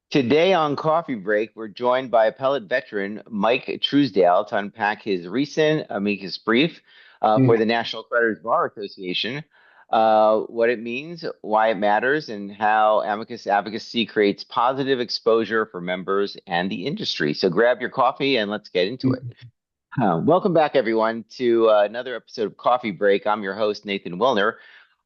Today on Coffee Break, we're joined by appellate veteran Mike Truesdale to unpack his recent amicus brief for Mm. the National Creditors Bar Association, what it means, why it matters, and how amicus advocacy creates positive exposure for members and the industry. So grab your coffee and let's get into it. Welcome back, everyone, to another episode of Coffee Break. I'm your host, Nathan Willner.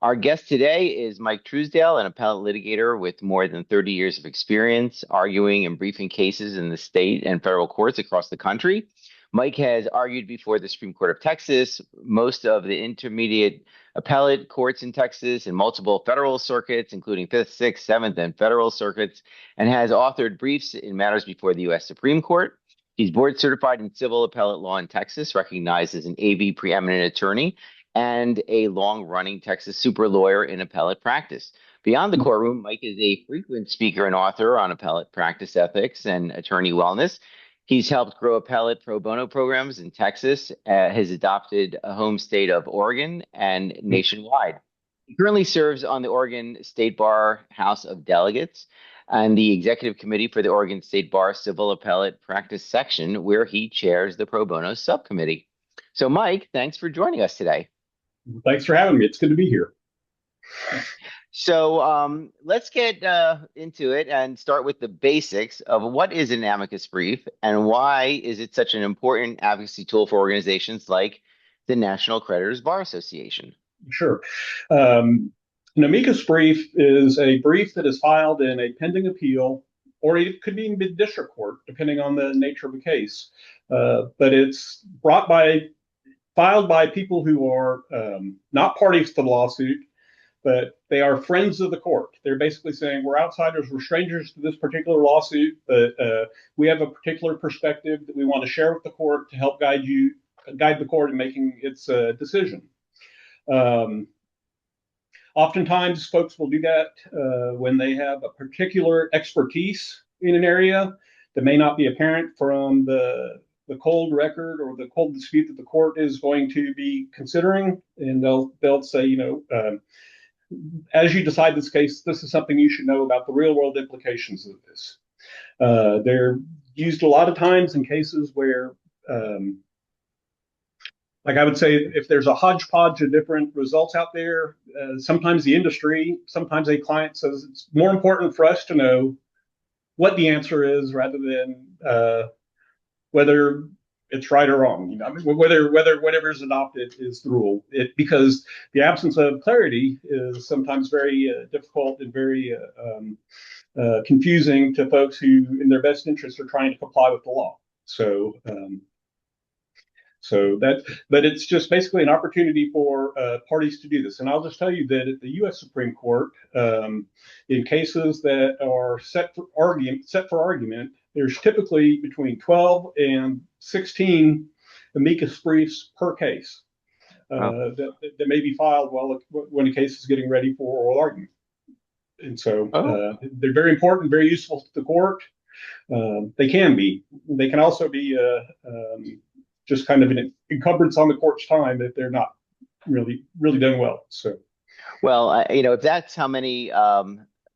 Our guest today is Mike Truesdale, an appellate litigator with more than 30 years of experience arguing and briefing cases in the state and federal courts across the country. Mike has argued before the Supreme Court of Texas, most of the intermediate appellate courts in Texas, and multiple federal circuits, including Fifth, Sixth, Seventh, and federal circuits, and has authored briefs in matters before the U.S. Supreme Court. He's board certified in civil appellate law in Texas, recognized as an AV preeminent attorney, and a long running Texas super lawyer in appellate practice. Beyond the courtroom, Mike is a frequent speaker and author on appellate practice ethics and attorney wellness. He's helped grow appellate pro bono programs in Texas, his adopted home state of Oregon, and nationwide. He currently serves on the Oregon State Bar House of Delegates and the executive committee for the Oregon State Bar Civil Appellate Practice Section, where he chairs the pro bono subcommittee. So, Mike, thanks for joining us today. Thanks for having me. It's good to be here. So, let's get into it and start with the basics of what is an amicus brief and why is it such an important advocacy tool for organizations like the National Creditors Bar Association? Sure. An amicus brief is a brief that is filed in a pending appeal, or it could even be district court, depending on the nature of the case. But it's filed by people who are not parties to the lawsuit, but they are friends of the court. They're basically saying we're outsiders, we're strangers to this particular lawsuit, but we have a particular perspective that we want to share with the court to help guide the court in making its decision. Um, Oftentimes, folks will do that when they have a particular expertise in an area that may not be apparent from the cold record or the cold dispute that the court is going to be considering, and they'll say, as you decide this case, this is something you should know about the real world implications of this. They're used a lot of times in cases where, like I would say, if there's a hodgepodge of different results out there, sometimes the industry, sometimes a client says it's more important for us to know what the answer is rather than whether it's right or wrong. Whether whatever is adopted is the rule. Because the absence of clarity is sometimes very difficult and very confusing to folks who, in their best interest, are trying to comply with the law. But it's just basically an opportunity for parties to do this. And I'll just tell you that at the U.S. Supreme Court, in cases that are set for argument, there's typically between 12 and 16 amicus briefs per case Oh, that may be filed when a case is getting ready for oral argument. And so oh, they're very important, very useful to the court. They can be. They can also be just kind of an encumbrance on the court's time if they're not really done well. So, well, if that's how many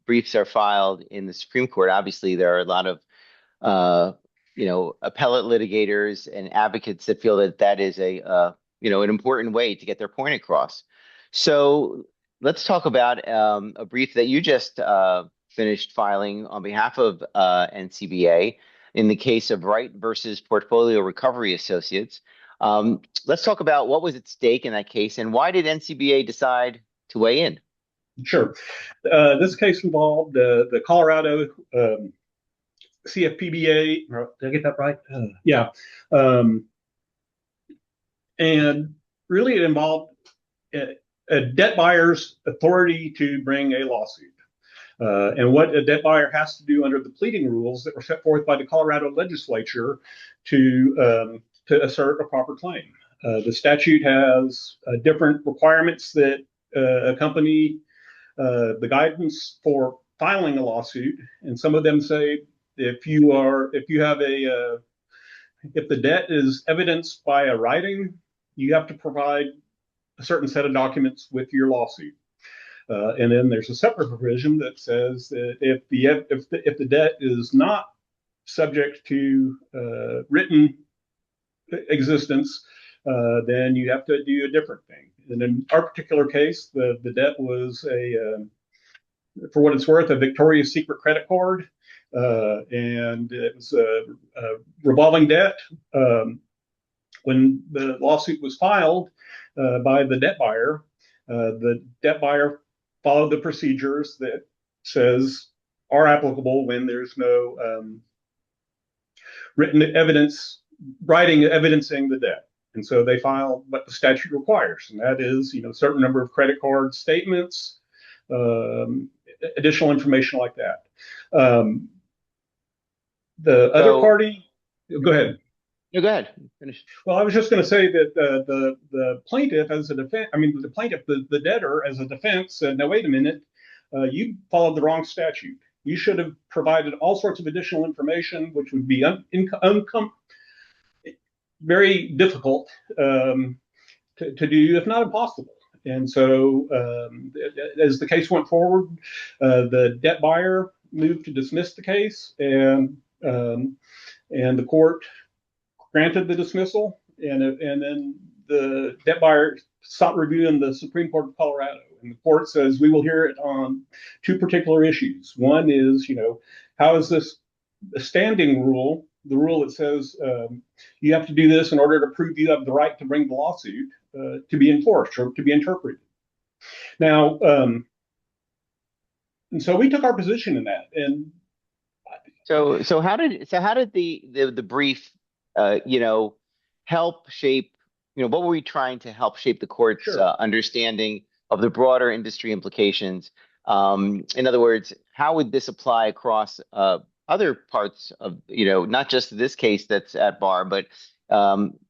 briefs are filed in the Supreme Court, obviously there are a lot of uh, appellate litigators and advocates that feel that that is an important way to get their point across. So let's talk about a brief that you just finished filing on behalf of NCBA in the case of Wright versus Portfolio Recovery Associates. Let's talk about what was at stake in that case and why did NCBA decide to weigh in? sure. This case involved the Colorado CFPBA. Did I get that right? Yeah. Um, and really, it involved a debt buyer's authority to bring a lawsuit. And what a debt buyer has to do under the pleading rules that were set forth by the Colorado legislature to assert a proper claim. The statute has different requirements that accompany the guidance for filing a lawsuit, and some of them say if the debt is evidenced by a writing, you have to provide a certain set of documents with your lawsuit. And then there's a separate provision that says that if the debt is not subject to written existence, then you have to do a different thing. And in our particular case, the debt was for what it's worth, a Victoria's Secret credit card, and it was a revolving debt. When the lawsuit was filed by the debt buyer followed the procedures that says are applicable when there's no written evidence, writing evidencing the debt. And so they filed what the statute requires, and that is, a certain number of credit card statements, additional information like that. The other So, party, go ahead. no, go ahead. Finish. Well, I was just going to say that the plaintiff as a defense, the plaintiff, the debtor as a defense said, no, wait a minute, you followed the wrong statute. You should have provided all sorts of additional information, which would be very difficult to do, if not impossible. And so, as the case went forward, the debt buyer moved to dismiss the case, and the court granted the dismissal, and then the debt buyer sought review in the Supreme Court of Colorado. And the court says we will hear it on two particular issues. One is, how is this a standing rule, the rule that says you have to do this in order to prove you have the right to bring the lawsuit, to be enforced or to be interpreted. Now, and so we took our position in that. And So how did the brief, help shape, what were we trying to help shape the court's sure. understanding of the broader industry implications? In other words, how would this apply across other parts of, not just this case that's at bar, but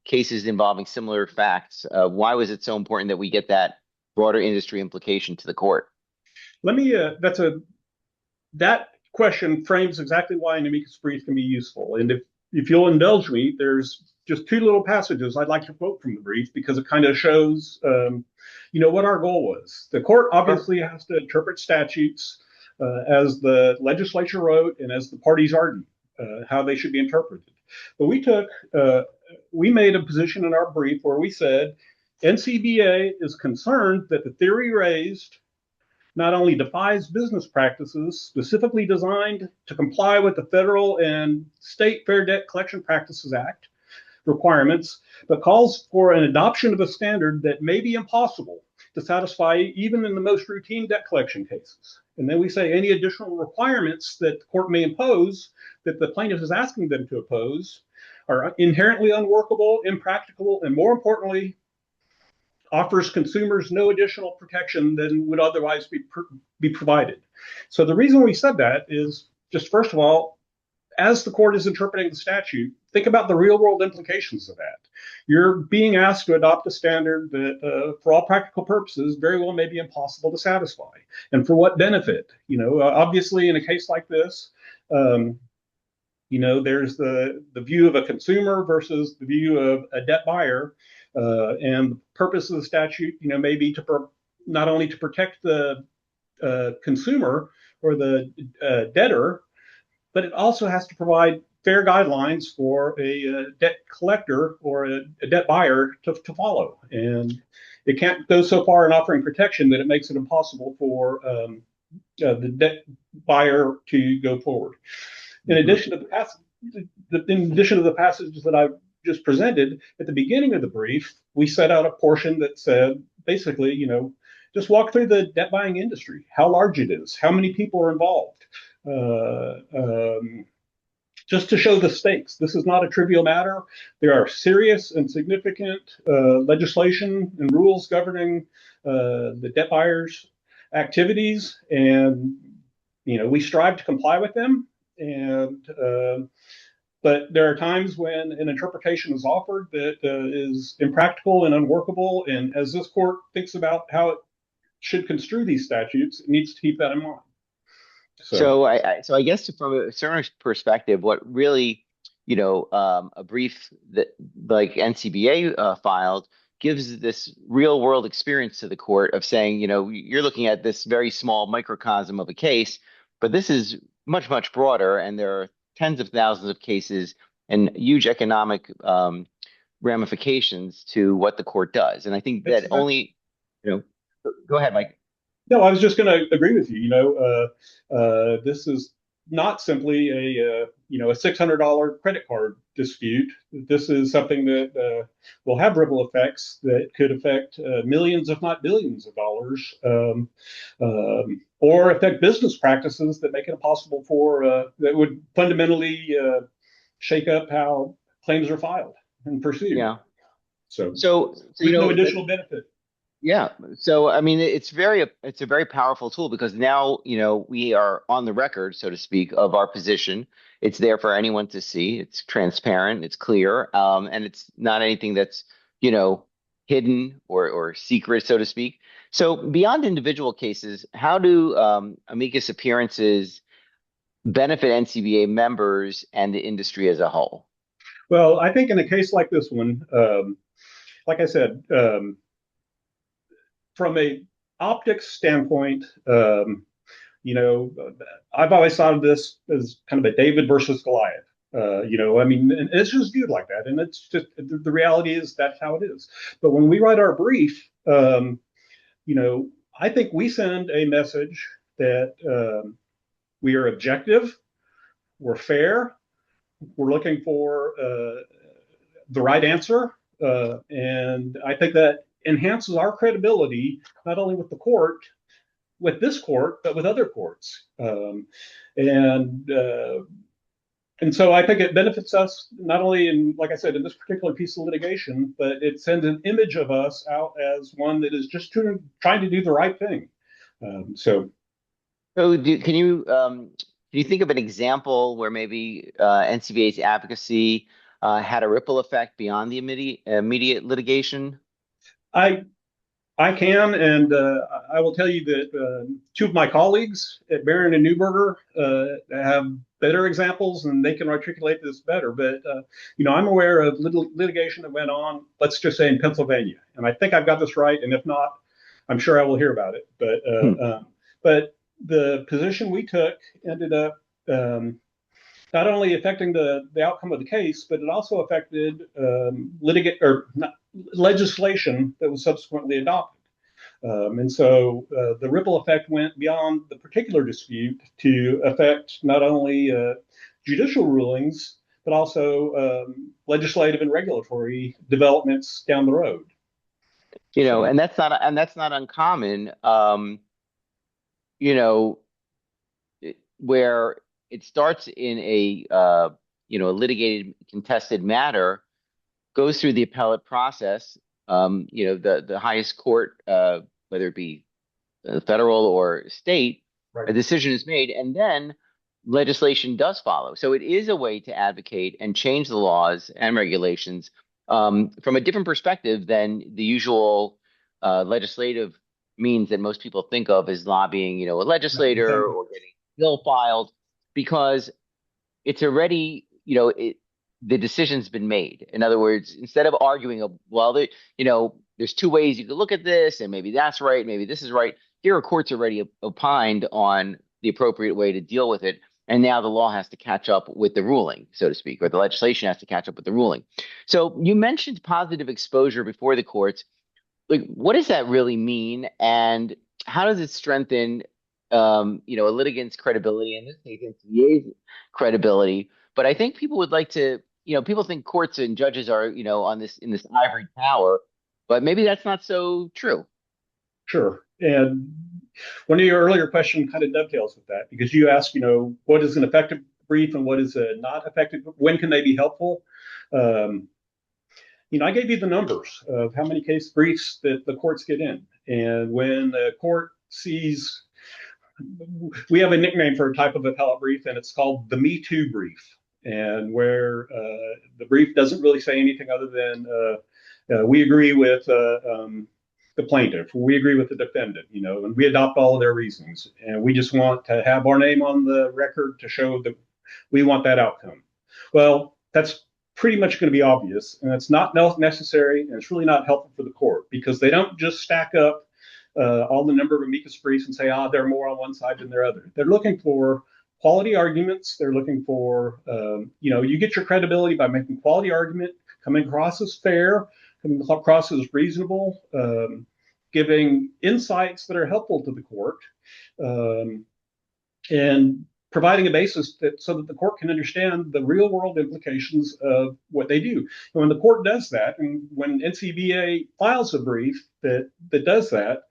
cases involving similar facts? Why was it so important that we get that broader industry implication to the court? Let me, that question frames exactly why an amicus brief can be useful. And if you'll indulge me, there's just two little passages I'd like to quote from the brief because it kind of shows, what our goal was. The court obviously has to interpret statutes as the legislature wrote and as the parties argued how they should be interpreted. But we made a position in our brief where we said NCBA is concerned that the theory raised not only defies business practices specifically designed to comply with the federal and state Fair Debt Collection Practices Act requirements, but calls for an adoption of a standard that may be impossible to satisfy even in the most routine debt collection cases. And then we say any additional requirements that the court may impose that the plaintiff is asking them to oppose are inherently unworkable, impracticable, and more importantly, offers consumers no additional protection than would otherwise be provided. So the reason we said that is just, first of all, as the court is interpreting the statute, think about the real world implications of that. You're being asked to adopt a standard that, for all practical purposes, very well may be impossible to satisfy. And for what benefit? Obviously, in a case like this, there's the view of a consumer versus the view of a debt buyer. And the purpose of the statute, may be to not only to protect the consumer or the debtor, but it also has to provide fair guidelines for a debt collector or a debt buyer to follow. And it can't go so far in offering protection that it makes it impossible for the debt buyer to go forward. In addition to the passages that I've just presented, at the beginning of the brief, we set out a portion that said, basically, just walk through the debt buying industry, how large it is, how many people are involved, just to show the stakes. This is not a trivial matter. There are serious and significant legislation and rules governing the debt buyers' activities, and we strive to comply with them. But there are times when an interpretation is offered that is impractical and unworkable. And as this court thinks about how it should construe these statutes, it needs to keep that in mind. So I guess from a certain perspective, what really, a brief that like NCBA filed gives this real world experience to the court of saying, you're looking at this very small microcosm of a case, but this is much, much broader, and there are tens of thousands of cases and huge economic ramifications to what the court does. And I think That's that exactly. only, you know, go ahead, Mike. No, I was just going to agree with you. This is not simply a $600 credit card dispute. This is something that will have ripple effects that could affect millions, if not billions, of dollars, or affect business practices that make it impossible for that would fundamentally shake up how claims are filed and pursued. Yeah. So, So with no additional benefit. yeah. So I mean, it's a very powerful tool because now, we are on the record, so to speak, of our position. It's there for anyone to see. It's transparent, it's clear, and it's not anything that's, you know, hidden or secret, so to speak. So beyond individual cases, how do amicus appearances benefit NCBA members and the industry as a whole? Well, I think in a case like this one, like I said, from a optics standpoint, you know, I've always thought of this as kind of a David versus Goliath. I mean, and it's just viewed like that, and it's just the reality is that's how it is. But when we write our brief, you know, I think we send a message that we are objective, we're fair, we're looking for the right answer, and I think that enhances our credibility not only with the court, with this court, but with other courts. And and so I think it benefits us not only in, like I said, in this particular piece of litigation, but it sends an image of us out as one that is just trying to do the right thing. So Can you think of an example where maybe NCBA's advocacy had a ripple effect beyond the immediate litigation? I I can, and I will tell you that two of my colleagues at Barron and Newberger have better examples, and they can articulate this better. But I'm aware of litigation that went on, let's just say in Pennsylvania, and I think I've got this right. And if not, I'm sure I will hear about it. Hmm. But the position we took ended up not only affecting the outcome of the case, but it also affected litigate or not, legislation that was subsequently adopted. And so the ripple effect went beyond the particular dispute to affect not only judicial rulings, but also legislative and regulatory developments down the road. So, And that's not uncommon. You know, where it starts in a litigated contested matter, goes through the appellate process. The highest court, whether it be federal or state, right. a decision is made, and then legislation does follow. So it is a way to advocate and change the laws and regulations from a different perspective than the usual legislative means that most people think of as lobbying, a legislator or getting a bill filed, because it's already, the decision's been made. In other words, instead of arguing, there's two ways you could look at this, and maybe that's right, maybe this is right. Here are courts already opined on the appropriate way to deal with it, and now the law has to catch up with the ruling, so to speak, or the legislation has to catch up with the ruling. So you mentioned positive exposure before the courts. Like, what does that really mean, and how does it strengthen, a litigant's credibility, in this case, NCA's credibility? But I think people would like to, people think courts and judges are, on this in this ivory tower, but maybe that's not so true. Sure. And one of your earlier questions kind of dovetails with that because you asked, what is an effective brief and what is a not effective? When can they be helpful? I gave you the numbers of how many case briefs that the courts get in. And when the court sees, we have a nickname for a type of appellate brief, and it's called the Me Too brief. And where the brief doesn't really say anything other than we agree with the plaintiff, we agree with the defendant, and we adopt all of their reasons. And we just want to have our name on the record to show that we want that outcome. Well, that's pretty much going to be obvious, and it's not necessary, and it's really not helpful for the court because they don't just stack up all the number of amicus briefs and say, they're more on one side than the other. They're looking for quality arguments. They're looking for, you get your credibility by making quality argument, coming across as fair, coming across as reasonable, giving insights that are helpful to the court, um, and providing a basis so that the court can understand the real world implications of what they do. And when the court does that, and when NCBA files a brief that does that,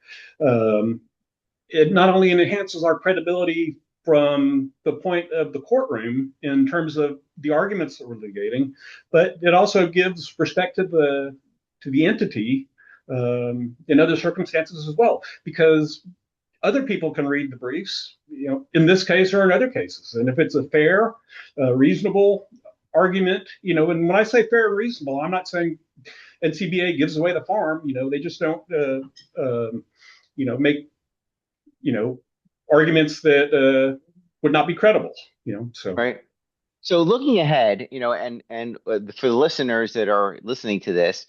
it not only enhances our credibility from the point of the courtroom in terms of the arguments that we're litigating, but it also gives respect to the entity in other circumstances as well, because other people can read the briefs, in this case or in other cases. And if it's a fair, reasonable argument, and when I say fair and reasonable, I'm not saying NCBA gives away the farm. They just don't, make, arguments that would not be credible. So Right. So looking ahead, and for the listeners that are listening to this,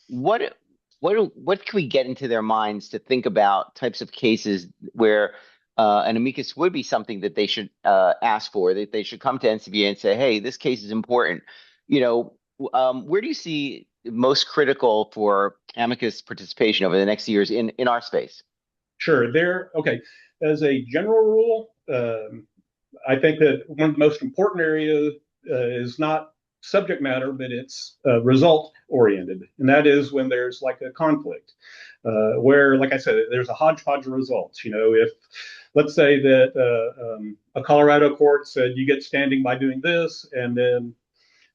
what what can we get into their minds to think about types of cases where an amicus would be something that they should ask for, that they should come to NCBA and say, hey, this case is important. Where do you see most critical for amicus participation over the next years in our space? sure, okay. As a general rule, I think that one of the most important areas is not subject matter, but it's result oriented. And that is when there's like a conflict where, like I said, there's a hodgepodge of results. If let's say that a Colorado court said you get standing by doing this, and then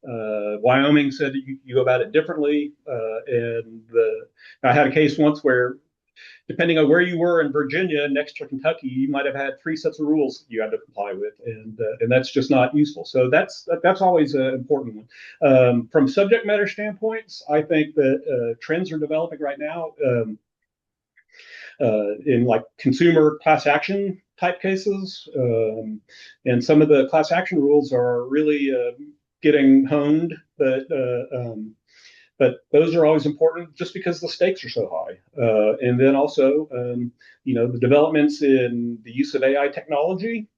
Wyoming said that you go about it differently. I had a case once where, depending on where you were in Virginia next to Kentucky, you might have had three sets of rules you had to comply with, and that's just not useful. So that's always an important one. From subject matter standpoints, I think that trends are developing right now in like consumer class action type cases, and some of the class action rules are really getting honed, but those are always important just because the stakes are so high. And then also, the developments in the use of AI technology,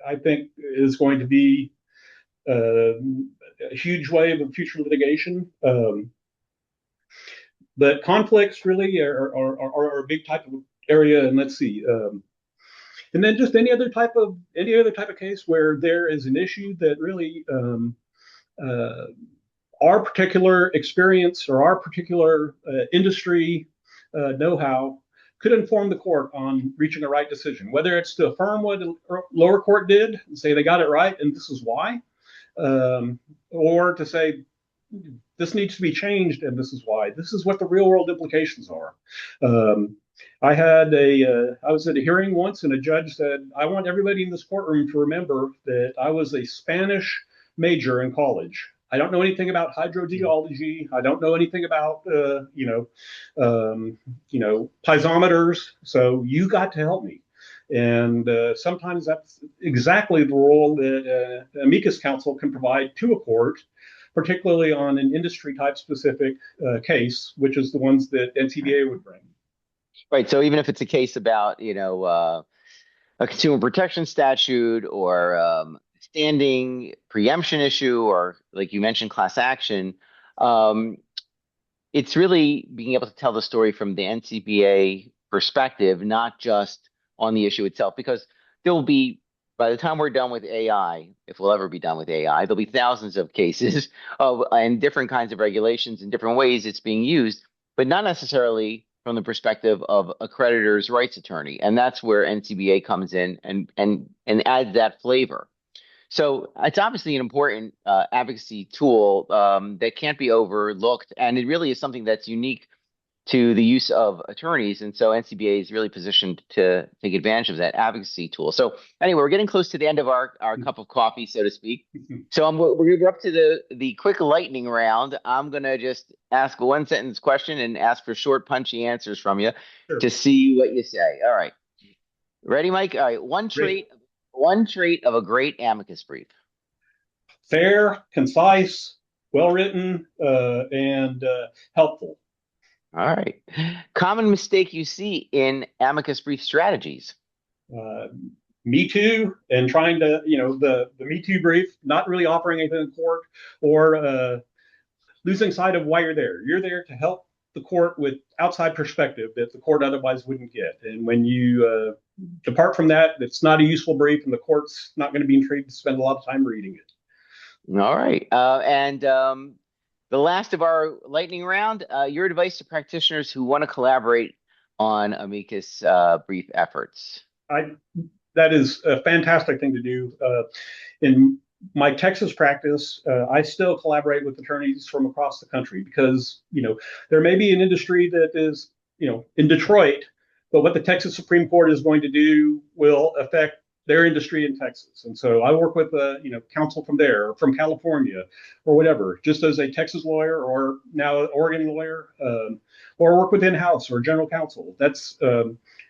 I think, is going to be a huge wave of future litigation. But conflicts really are a big type of area. And let's see. And then just any other type of case where there is an issue that really our particular experience or our particular industry know-how could inform the court on reaching the right decision, whether it's to affirm what the lower court did and say they got it right and this is why, or to say this needs to be changed and this is why. This is what the real world implications are. I was at a hearing once, and a judge said, I want everybody in this courtroom to remember that I was a Spanish major in college. I don't know anything about hydrogeology. I don't know anything about, piezometers. So you got to help me. And sometimes that's exactly the role that amicus counsel can provide to a court, particularly on an industry type specific case, which is the ones that NCBA would bring. Right. So even if it's a case about, a consumer protection statute or standing preemption issue, or like you mentioned, class action, it's really being able to tell the story from the NCBA perspective, not just on the issue itself, because there will be, by the time we're done with AI, if we'll ever be done with AI, there'll be thousands of cases of and different kinds of regulations and different ways it's being used, but not necessarily from the perspective of a creditor's rights attorney. And that's where NCBA comes in and adds that flavor. So it's obviously an important advocacy tool that can't be overlooked, and it really is something that's unique to the use of attorneys. And so NCBA is really positioned to take advantage of that advocacy tool. So anyway, we're getting close to the end of our cup of coffee, so to speak. So we're up to the quick lightning round. I'm going to just ask a one sentence question and ask for short, punchy answers from you to see what you say. All right. Ready, Mike? All right. One trait of a great amicus brief. Fair, concise, well written, and helpful. All right. Common mistake you see in amicus brief strategies. Uh, Me Too, and trying to, the Me Too brief, not really offering anything in court, or losing sight of why you're there. You're there to help the court with outside perspective that the court otherwise wouldn't get. And when you depart from that, it's not a useful brief, and the court's not going to be intrigued to spend a lot of time reading it. All right. And the last of our lightning round, your advice to practitioners who want to collaborate on amicus brief efforts. I That is a fantastic thing to do. In my Texas practice, I still collaborate with attorneys from across the country because, there may be an industry that is, in Detroit, but what the Texas Supreme Court is going to do will affect their industry in Texas. And so I work with, counsel from there, or from California, or whatever, just as a Texas lawyer, or now an Oregon lawyer, or work with in-house or general counsel. That's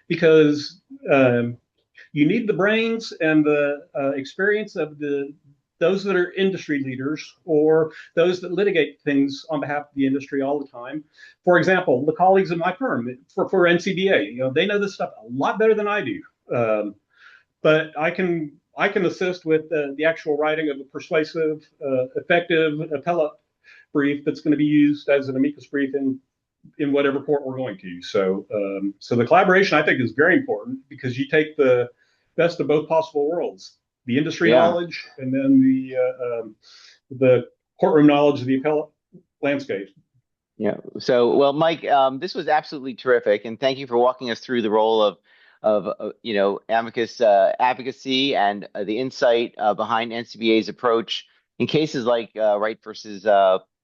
because you need the brains and the experience of those that are industry leaders, or those that litigate things on behalf of the industry all the time. For example, the colleagues in my firm for NCBA, they know this stuff a lot better than I do. But I can assist with the actual writing of a persuasive, effective appellate brief that's going to be used as an amicus brief in whatever court we're going to. So the collaboration, I think, is very important, because you take the best of both possible worlds: the industry Yeah. knowledge, and then the courtroom knowledge of the appellate landscape. Yeah. So, well, Mike, this was absolutely terrific, and thank you for walking us through the role of amicus advocacy and the insight behind NCBA's approach in cases like Wright versus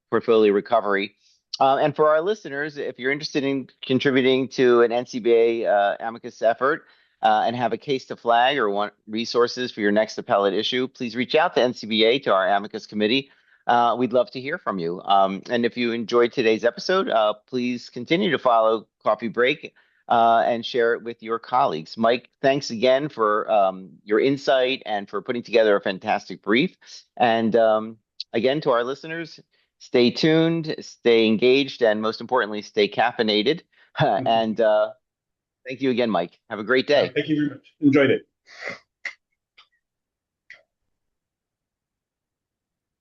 portfolio recovery. And for our listeners, if you're interested in contributing to an NCBA amicus effort and have a case to flag or want resources for your next appellate issue, please reach out to NCBA, to our amicus committee. We'd love to hear from you. And if you enjoyed today's episode, please continue to follow Coffee Break and share it with your colleagues. Mike, thanks again for your insight and for putting together a fantastic brief. And again, to our listeners, stay tuned, stay engaged, and most importantly, stay caffeinated. And thank you again, Mike. Have a great day. Thank you very much. Enjoyed it.